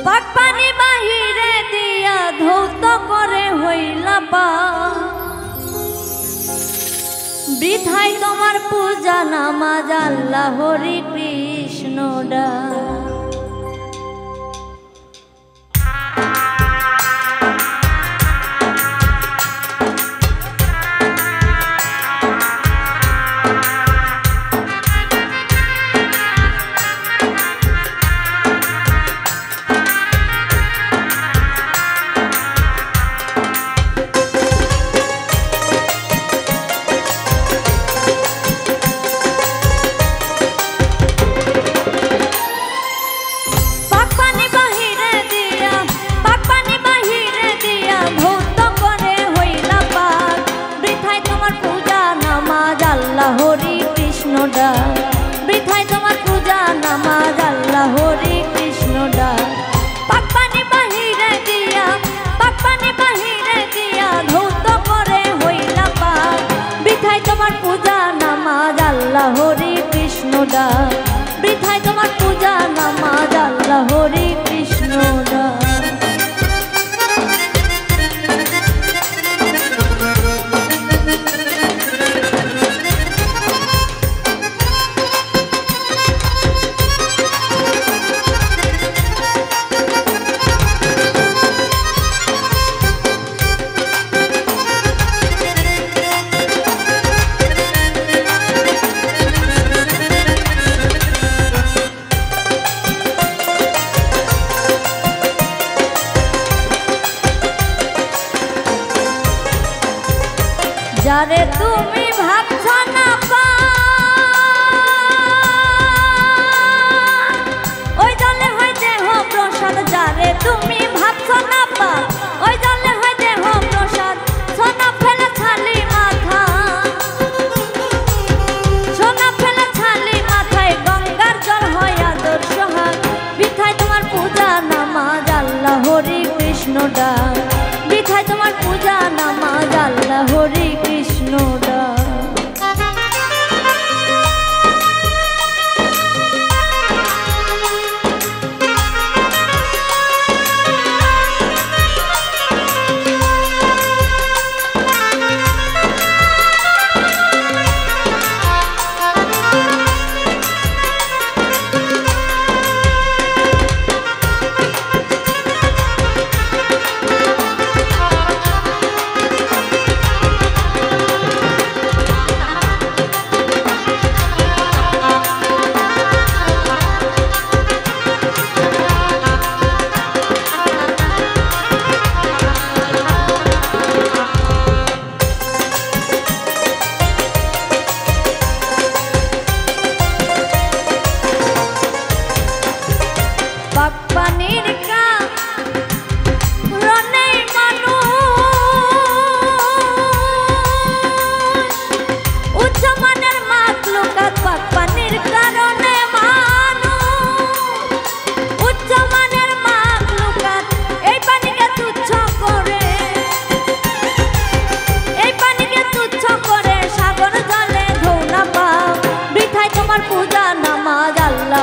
পাক পানি বাহিরে দিয়া ধৌত করে হইলা পা বৃথাই তোমার পূজা নামাজ আল্লাহ হরি কৃষ্ণ ডা হরি কৃষ্ণ ডা বৃথাই তোমার পূজা নামাজ আল্লাহ হরি কৃষ্ণ ডা পাক পানি বাহিরে দিয়া ধৌত করে হইলা পাক বৃথাই তোমার পূজা নামাজ আল্লাহ হরি কৃষ্ণ ডা বৃথাই তোমার পূজা নামাজ আল্লাহ হরি কৃষ্ণ ডা যারে তুমি ভাবছো না পা ওই জলে হয় দেহ প্রসাদ যারে তুমি ভাবছো না পা ওই জলে হয় দেহ প্রসাদ সোনা ফেলে ছালি মাথা সোনা ফেলে ছালি মাথায় গঙ্গার জল হয় আদর্শ হাত বৃথায় তোমার পূজা নামাজ আল্লাহ হরি কৃষ্ণ ডা বৃথায় তোমার পূজা নামাজ আল্লাহ হরি কৃষ্ণ ডা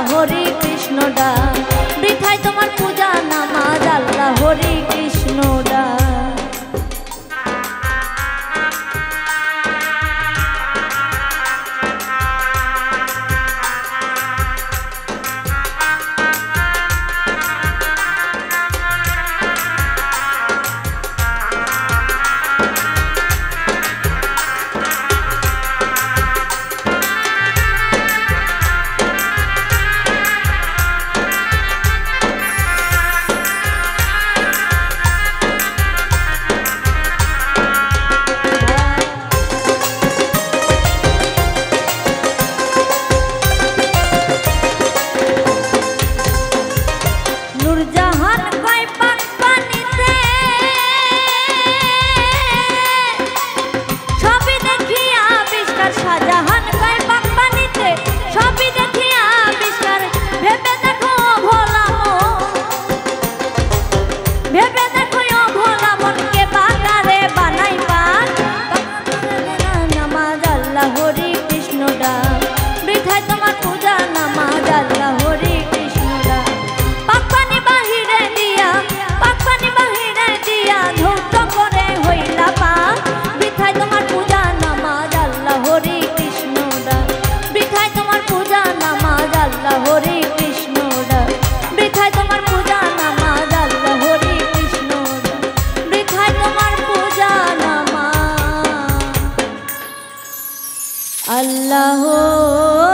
হরি কৃষ্ণ ডা বৃথায় তোমার পূজা নামাজ আল্লাহ হরি কৃষ্ণ ডা বৃথায় তোমার পূজা নামাজ আল্লাহ হরি কৃষ্ণ ডা পাক পানি বাহিরে আল্লাহ